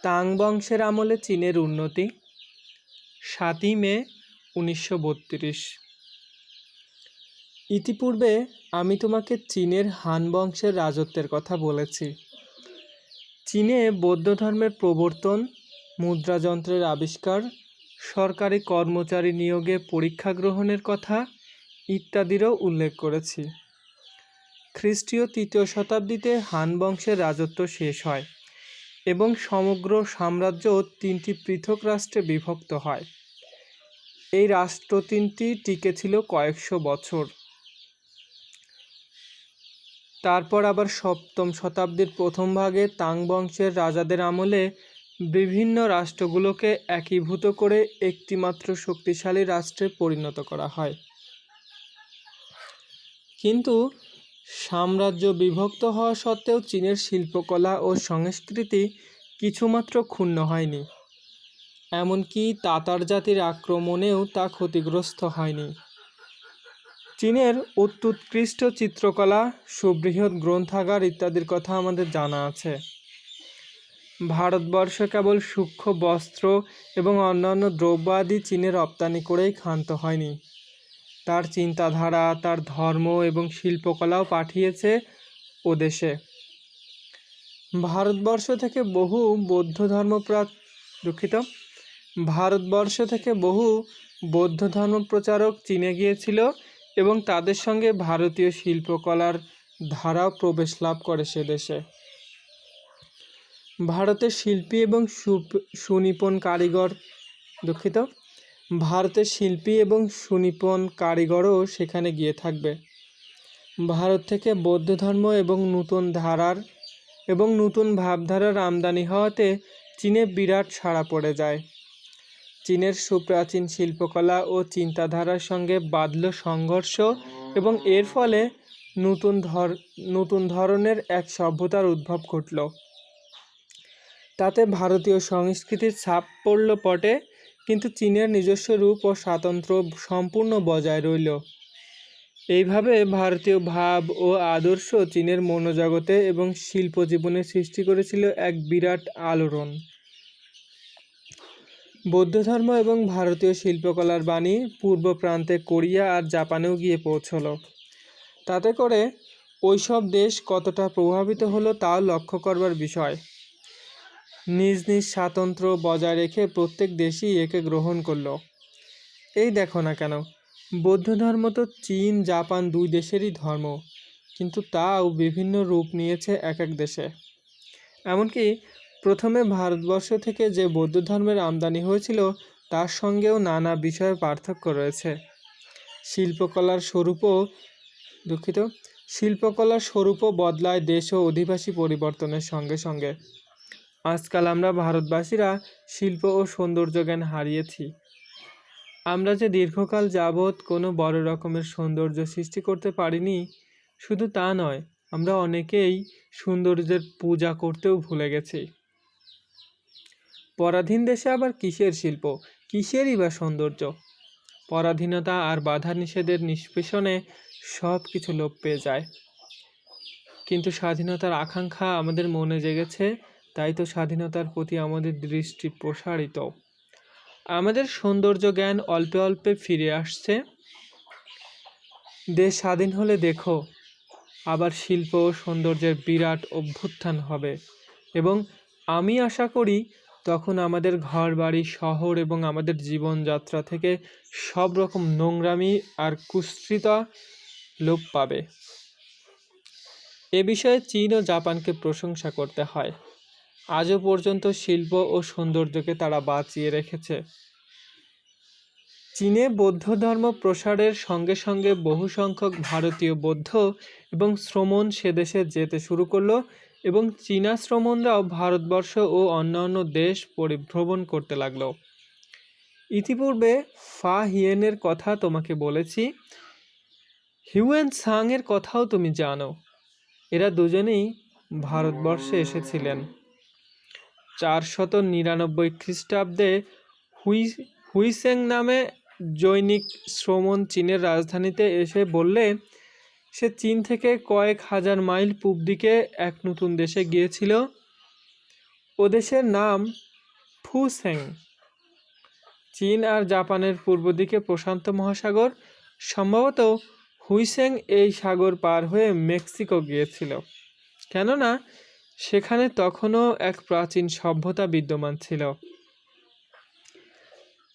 তাং বংশের আমলে চীনের উন্নতি। ৭ই মে ১৯৩২। ইতিপূর্বে আমি তোমাকে চীনের হান বংশের রাজত্বের কথা বলেছি। চীনে বৌদ্ধ ধর্মের প্রবর্তন, মুদ্রাযন্ত্রের আবিষ্কার, সরকারি কর্মচারী নিয়োগে পরীক্ষা গ্রহণের কথা ইত্যাদিরও উল্লেখ করেছি। খ্রিস্টীয় ৩য় শতাব্দীতে হান বংশের রাজত্ব শেষ হয় এবং সমগ্র সাম্রাজ্য ৩টি পৃথক রাষ্ট্রে বিভক্ত হয়। এই রাষ্ট্র ৩টি টিকেছিল কয়েকশো বছর। তারপর আবার ৭ম শতাব্দীর প্রথম ভাগে তাং বংশের রাজাদের আমলে বিভিন্ন রাষ্ট্রগুলোকে একীভূত করে একটিমাত্র শক্তিশালী রাষ্ট্রে পরিণত করা হয়। কিন্তু সাম্রাজ্য বিভক্ত হওয়া সত্ত্বেও চীনের শিল্পকলা ও সংস্কৃতি কিছুমাত্র ক্ষুণ্ণ হয়নি। এমনকি তাতার জাতির আক্রমণেও তা ক্ষতিগ্রস্ত হয়নি। চীনের অত্যুৎকৃষ্ট চিত্রকলা, সুবৃহৎ গ্রন্থাগার ইত্যাদির কথা আমাদের জানা আছে। ভারতবর্ষ কেবল সূক্ষ্ম বস্ত্র এবং অন্যান্য দ্রব্য আদি চীনে রপ্তানি করেই ক্ষান্ত হয়নি। তার চিন্তাধারা, তার ধর্ম এবং শিল্পকলাও পাঠিয়েছে ও দেশে। ভারতবর্ষ থেকে বহু বৌদ্ধ ধর্মপ্রচারক চীনে গিয়েছিল এবং তাদের সঙ্গে ভারতীয় শিল্পকলার ধারাও প্রবেশ লাভ করে সে দেশে। ভারতের শিল্পী এবং সুনিপুণ কারিগরও সেখানে গিয়ে থাকবে। ভারত থেকে বৌদ্ধ ধর্ম এবং নতুন ভাবধারার আমদানি হওয়াতে চীনে বিরাট সাড়া পড়ে যায়। চীনের সুপ্রাচীন শিল্পকলা ও চিন্তাধারার সঙ্গে বাধল সংঘর্ষ এবং এর ফলে নতুন ধরনের এক সভ্যতার উদ্ভব ঘটল। তাতে ভারতীয় সংস্কৃতির ছাপ পড়ল বটে, কিন্তু চীনের নিজস্ব রূপ ও স্বাতন্ত্র্য সম্পূর্ণ বজায় রইল। এইভাবে ভারতীয় ভাব ও আদর্শ চীনের মনোজগতে এবং শিল্পজীবনে সৃষ্টি করেছিল এক বিরাট আলোড়ন। বৌদ্ধ ধর্ম এবং ভারতীয় শিল্পকলার বাণী পূর্ব প্রান্তে কোরিয়া আর জাপানেও গিয়ে পৌঁছল। তাতে করে ওইসব দেশ কতটা প্রভাবিত হলো তাও লক্ষ্য করবার বিষয়। নিজ নিজ স্বাতন্ত্র্য বজায় রেখে প্রত্যেক দেশই একে গ্রহণ করল। এই দেখো না কেন, বৌদ্ধ ধর্ম তো চীন, জাপান দুই দেশেরই ধর্ম, কিন্তু তাও বিভিন্ন রূপ নিয়েছে এক এক দেশে। এমনকি প্রথমে ভারতবর্ষ থেকে যে বৌদ্ধ ধর্মের আমদানি হয়েছিল তার সঙ্গেও নানা বিষয়ে পার্থক্য রয়েছে। শিল্পকলার স্বরূপও বদলায় দেশ ও অধিবাসী পরিবর্তনের সঙ্গে সঙ্গে। আজকাল আমরা ভারতবাসীরা শিল্প ও সৌন্দর্য জ্ঞান হারিয়েছি। আমরা যে দীর্ঘকাল যাবৎ কোনো বড় রকমের সৌন্দর্য সৃষ্টি করতে পারিনি, শুধু তা নয়, আমরা অনেকেই সৌন্দর্যের পূজা করতেও ভুলে গেছি। পরাধীন দেশে আবার কিসের শিল্প, কিসেরই বা সৌন্দর্য? পরাধীনতা আর বাধা নিষেধের নিষ্পেষণে সব কিছু লোপ পেয়ে যায়। কিন্তু স্বাধীনতার আকাঙ্ক্ষা আমাদের মনে জেগেছে, তাই তো স্বাধীনতার প্রতি আমাদের দৃষ্টি প্রসারিত। আমাদের সৌন্দর্য জ্ঞান অল্পে অল্পে ফিরে আসছে। দেশ স্বাধীন হলে দেখো, আবার শিল্প ও সৌন্দর্যের বিরাট অভ্যুত্থান হবে এবং আমি আশা করি তখন আমাদের ঘরবাড়ি, শহর এবং আমাদের জীবনযাত্রা থেকে সব রকম নোংরামি আর কুৎসিতা লোপ পাবে। এ বিষয়ে চীন ও জাপানকে প্রশংসা করতে হয়। আজও পর্যন্ত শিল্প ও সৌন্দর্যকে তারা বাঁচিয়ে রেখেছে। চীনে বৌদ্ধ ধর্ম প্রসারের সঙ্গে সঙ্গে বহু সংখ্যক ভারতীয় বৌদ্ধ এবং শ্রমণ সে দেশে যেতে শুরু করলো এবং চীনা শ্রমণরাও ভারতবর্ষ ও অন্যান্য দেশ পরিভ্রমণ করতে লাগলো। ইতিপূর্বে ফা হিয়েনের কথা তোমাকে বলেছি, হিউয়েন সাং এর কথাও তুমি জানো। এরা দুজনেই ভারতবর্ষে এসেছিলেন। 499 খ্রিস্টাব্দে হুইসেং নামে জৈনিক শ্রমণ চীনের রাজধানীতে এসে বললে সে চীন থেকে কয়েক হাজার মাইল পূব দিকে এক নতুন দেশে গিয়েছিল ও দেশের নাম ফুসেং। চীন আর জাপানের পূর্ব দিকে প্রশান্ত মহাসাগর, সম্ভবত হুইসেং এই সাগর পার হয়ে মেক্সিকো গিয়েছিল, কেননা সেখানে তখনও এক প্রাচীন সভ্যতা বিদ্যমান ছিল।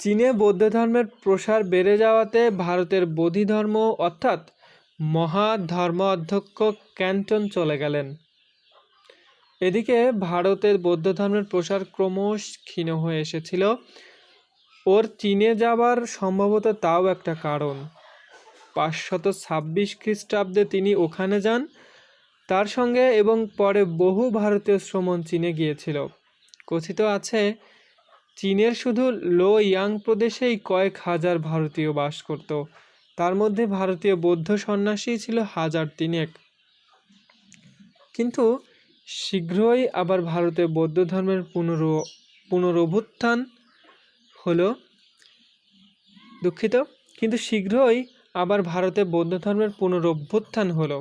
চীনে বৌদ্ধ ধর্মের প্রসার বেড়ে যাওয়াতে ভারতের বোধি ধর্ম অর্থাৎ মহাধর্ম অধ্যক্ষ ক্যান্টন চলে গেলেন। এদিকে ভারতের বৌদ্ধ ধর্মের প্রসার ক্রমশ ক্ষীণ হয়ে এসেছিল। ওর চীনে যাবার সম্ভবত তাও একটা কারণ। 526 খ্রিস্টাব্দে তিনি ওখানে যান, তার সঙ্গে এবং পরে বহু ভারতীয় শ্রমণ চীনে গিয়েছিল। কথিত আছে চীনের শুধু লো ইয়াং প্রদেশেই কয়েক হাজার ভারতীয় বাস করত, তার মধ্যে ভারতীয় বৌদ্ধ সন্ন্যাসী ছিল 1003। কিন্তু শীঘ্রই আবার ভারতে বৌদ্ধ ধর্মের পুনরুত্থান হলো। কিন্তু শীঘ্রই আবার ভারতে বৌদ্ধ ধর্মের পুনরুত্থান হলো।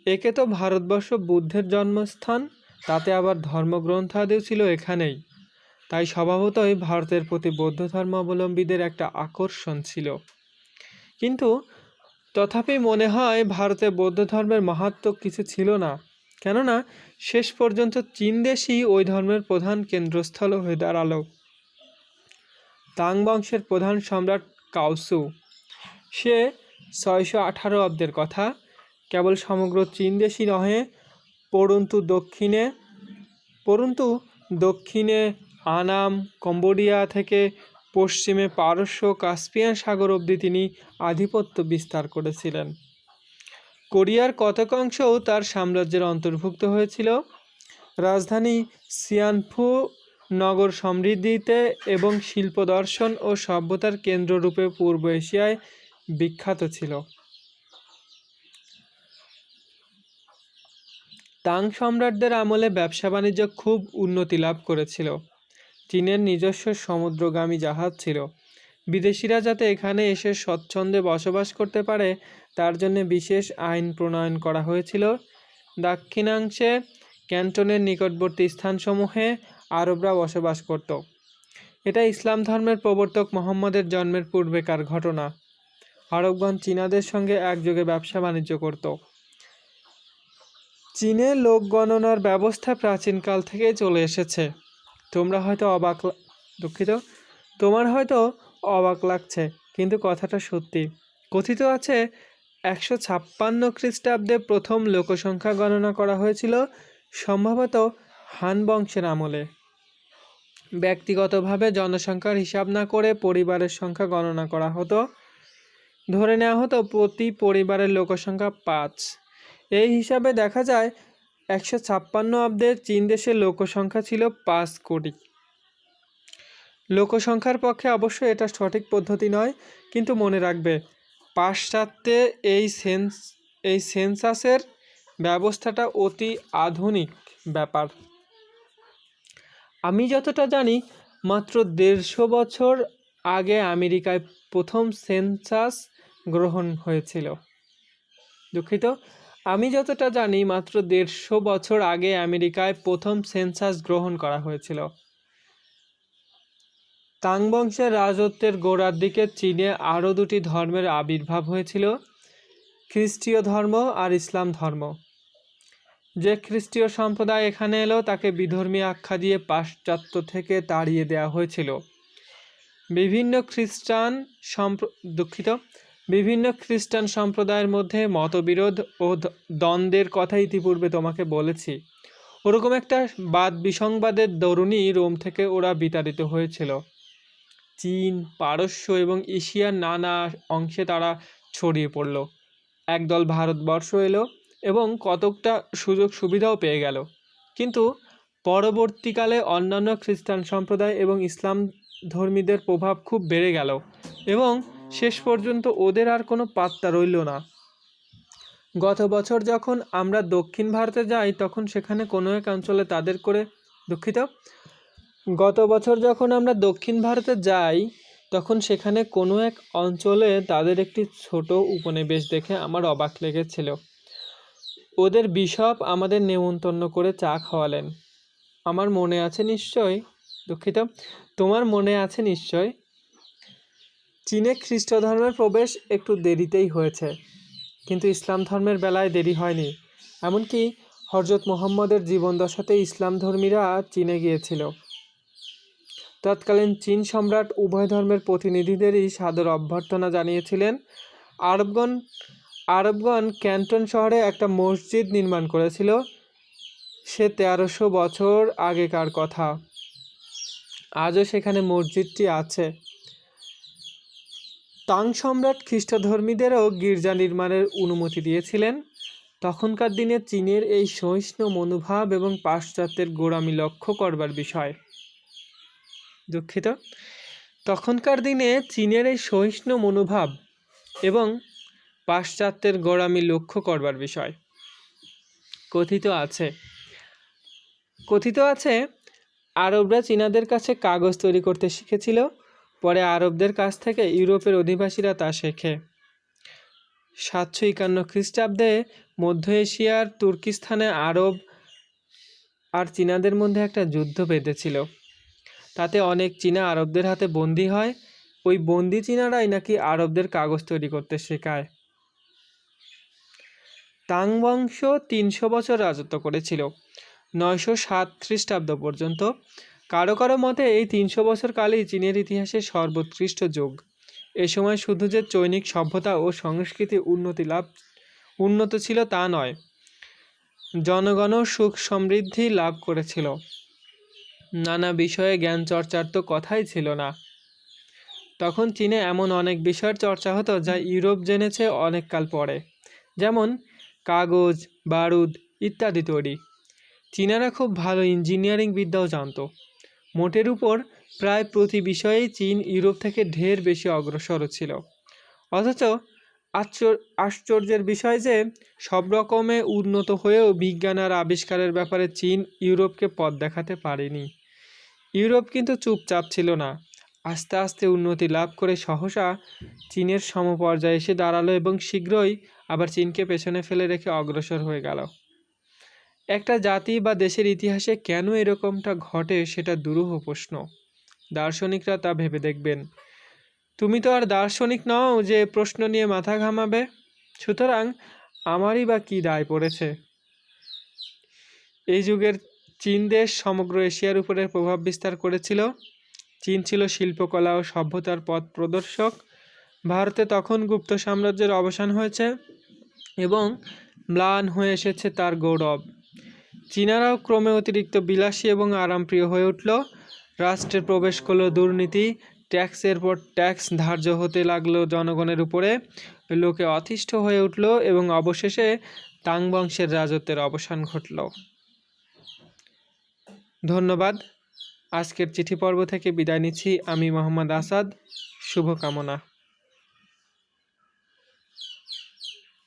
একে তো ভারতবর্ষ বুদ্ধের জন্মস্থান, তাতে আবার ধর্মগ্রন্থাদিও ছিল এখানেই, তাই স্বভাবতই ভারতের প্রতি বৌদ্ধ ধর্মাবলম্বীদের একটা আকর্ষণ ছিল। কিন্তু তথাপি মনে হয় ভারতে বৌদ্ধ ধর্মের মাহাত্ম্য কিছু ছিল না, কেননা শেষ পর্যন্ত চীন দেশই ওই ধর্মের প্রধান কেন্দ্রস্থল হয়ে দাঁড়ালো। তাং বংশের প্রধান সম্রাট কাওসু, সে 618 অব্দের কথা, কেবল সমগ্র চীন দেশই নহে, পরন্তু দক্ষিণে আনাম, কম্বোডিয়া থেকে পশ্চিমে পারস্য, কাস্পিয়ান সাগর অবধি তিনি আধিপত্য বিস্তার করেছিলেন। কোরিয়ার কতক অংশও তার সাম্রাজ্যের অন্তর্ভুক্ত হয়েছিল। রাজধানী সিয়ানফু নগর সমৃদ্ধিতে এবং শিল্প দর্শন ও সভ্যতার কেন্দ্ররূপে পূর্ব এশিয়ায় বিখ্যাত ছিল। তাং সম্রাটদের আমলে ব্যবসা বাণিজ্য খুব উন্নতি লাভ করেছিল। চীনের নিজস্ব সমুদ্রগামী জাহাজ ছিল। বিদেশিরা যাতে এখানে এসে স্বচ্ছন্দে বসবাস করতে পারে তার জন্য বিশেষ আইন প্রণয়ন করা হয়েছিল। দাক্ষিণাংশে ক্যান্টনের নিকটবর্তী স্থানসমূহে আরবরা বসবাস করত। এটা ইসলাম ধর্মের প্রবর্তক মুহাম্মদের জন্মের পূর্বেকার ঘটনা। আরবগণ চীনাদের সঙ্গে একযোগে ব্যবসা বাণিজ্য করত। চীনে লোক গণনার ব্যবস্থা প্রাচীনকাল থেকেই চলে এসেছে। তোমার হয়তো অবাক লাগছে, কিন্তু কথাটা সত্যি। কথিত আছে 156 খ্রিস্টাব্দে প্রথম লোকসংখ্যা গণনা করা হয়েছিল, সম্ভবত হান বংশের আমলে। ব্যক্তিগতভাবে জনসংখ্যার হিসাব না করে পরিবারের সংখ্যা গণনা করা হতো। ধরে নেওয়া হতো প্রতি পরিবারের লোকসংখ্যা 5। এই হিসাবে দেখা যায় 156 অব্দে চীন দেশের লোকসংখ্যা ছিল 5 কোটি। লোকসংখ্যার পক্ষে অবশ্য এটা সঠিক পদ্ধতি নয়, কিন্তু মনে রাখবে পাশ্চাত্যে এই সেন্সাসের ব্যবস্থাটা অতি আধুনিক ব্যাপার। আমি যতটা জানি মাত্র 150 বছর আগে আমেরিকায় প্রথম সেন্সাস গ্রহণ হয়েছিল। আমি যতটা জানি মাত্র 150 বছর আগে আমেরিকায় প্রথম সেন্সাস গ্রহণ করা হয়েছিল। তাং বংশের রাজত্বের গোড়ার দিকে চীনে আরও দুটি ধর্মের আবির্ভাব হয়েছিল, খ্রিস্টীয় ধর্ম আর ইসলাম ধর্ম। যে খ্রিস্টীয় সম্প্রদায় এখানে এলো তাকে বিধর্মী আখ্যা দিয়ে পাশ্চাত্য থেকে তাড়িয়ে দেওয়া হয়েছিল। বিভিন্ন খ্রিস্টান সম্প্রদায়ের মধ্যে মতবিরোধ ও দ্বন্দ্বের কথা ইতিপূর্বে তোমাকে বলেছি। ওরকম একটা বাদ বিসংবাদের দরুনই রোম থেকে ওরা বিতাড়িত হয়েছিল। চীন, পারস্য এবং এশিয়ার নানা অংশে তারা ছড়িয়ে পড়ল। একদল ভারতবর্ষ এলো এবং কতকটা সুযোগ সুবিধাও পেয়ে গেল। কিন্তু পরবর্তীকালে অন্যান্য খ্রিস্টান সম্প্রদায় এবং ইসলাম ধর্মীদের প্রভাব খুব বেড়ে গেল এবং শেষ পর্যন্ত ওদের আর কোনো পাত্তা রইল না। গত বছর যখন আমরা দক্ষিণ ভারতে যাই তখন সেখানে কোনো এক অঞ্চলে তাদের একটি ছোট উপনিবেশ দেখে আমার অবাক লেগেছিল। ওদের বিশপ আমাদের নেমন্তন্ন করে চা খাওয়ালেন। আমার মনে আছে নিশ্চয়, দুঃখিত, তোমার মনে আছে নিশ্চয়, চীনে খ্রিস্ট ধর্মের প্রবেশ একটু দেরিতেই হয়েছে, কিন্তু ইসলাম ধর্মের বেলায় দেরি হয়নি। এমনকি হজরত মুহাম্মদের জীবনদশাতে ইসলাম ধর্মীরা চীনে গিয়েছিল। তৎকালীন চীন সম্রাট উভয় ধর্মের প্রতিনিধিদেরই সাদর অভ্যর্থনা জানিয়েছিলেন। আরবগণ ক্যান্টন শহরে একটা মসজিদ নির্মাণ করেছিল। সে 1300 বছর আগেকার কথা। আজও সেখানে মসজিদটি আছে। তাং সম্রাট খ্রিস্টধর্মীদেরও গির্জা নির্মাণের অনুমতি দিয়েছিলেন। তখনকার দিনে চীনের এই সহিষ্ণু মনোভাব এবং পাশ্চাত্যের গোঁড়ামি লক্ষ্য করবার বিষয়। দুঃখিত, তখনকার দিনে চীনের এই সহিষ্ণু মনোভাব এবং পাশ্চাত্যের গোঁড়ামি লক্ষ্য করবার বিষয়। কথিত আছে আরবরা চীনাদের কাছে কাগজ তৈরি করতে শিখেছিল। পরে আরবদের কাছ থেকে ইউরোপের অধিবাসীরা তা শেখে। 751 খ্রিস্টাব্দে মধ্য এশিয়ার তুর্কিস্তানে আরব আর চীনাদের মধ্যে একটা যুদ্ধ বেঁধেছিল। তাতে অনেক চীনা আরবদের হাতে বন্দী হয়। ওই বন্দী চীনারাই নাকি আরবদের কাগজ তৈরি করতে শেখায়। তাং বংশ 300 বছর রাজত্ব করেছিল, 907 খ্রিস্টাব্দ পর্যন্ত। কারো কারো মতে এই 300 বছর কালই চীনের ইতিহাসে সর্বোৎকৃষ্ট যুগ। এ সময় শুধু যে চৈনিক সভ্যতা ও সংস্কৃতি উন্নত ছিল তা নয়, জনগণও সুখ সমৃদ্ধি লাভ করেছিল। নানা বিষয়ে জ্ঞান চর্চার তো কথাই ছিল না। তখন চীনে এমন অনেক বিষয়ের চর্চা হতো যা ইউরোপ জেনেছে অনেক কাল পরে, যেমন কাগজ, বারুদ ইত্যাদি তৈরি। চীনারা খুব ভালো ইঞ্জিনিয়ারিং বিদ্যাও জানত। মোটের উপর প্রায় প্রতি বিষয়েই চীন ইউরোপ থেকে ঢের বেশি অগ্রসর ছিল। অথচ আশ্চর্যের বিষয় যে সব রকমে উন্নত হয়েও বিজ্ঞান আর আবিষ্কারের ব্যাপারে চীন ইউরোপকে পথ দেখাতে পারেনি। ইউরোপ কিন্তু চুপচাপ ছিল না। আস্তে আস্তে উন্নতি লাভ করে সহসা চীনের সমপর্যায়ে এসে দাঁড়ালো এবং শীঘ্রই আবার চীনকে পেছনে ফেলে রেখে অগ্রসর হয়ে গেল। একটা জাতি বা দেশের ইতিহাসে কেন এরকমটা ঘটে সেটা দুরূহ প্রশ্ন। দার্শনিকরা তা ভেবে দেখবেন। তুমি তো আর দার্শনিক নও যে প্রশ্ন নিয়ে মাথা ঘামাবে, সুতরাং আমারই বা কী দায় পড়েছে। এই যুগের চীন দেশ সমগ্র এশিয়ার উপরে প্রভাব বিস্তার করেছিল। চীন ছিল শিল্পকলা ও সভ্যতার পথ প্রদর্শক। ভারতে তখন গুপ্ত সাম্রাজ্যের অবসান হয়েছে এবং ম্লান হয়ে এসেছে তার গৌরব। চীনারাও ক্রমে অতিরিক্ত বিলাসী এবং আরামপ্রিয় হয়ে উঠল। রাষ্ট্রে প্রবেশ করল দুর্নীতি, ট্যাক্সের পর ট্যাক্স ধার্য হতে লাগলো জনগণের উপরে। লোকে অতিষ্ঠ হয়ে উঠল এবং অবশেষে তাং বংশের রাজত্বের অবসান ঘটল। ধন্যবাদ। আজকের চিঠি পর্ব থেকে বিদায় নিচ্ছি আমি মোহাম্মদ আসাদ। শুভকামনা।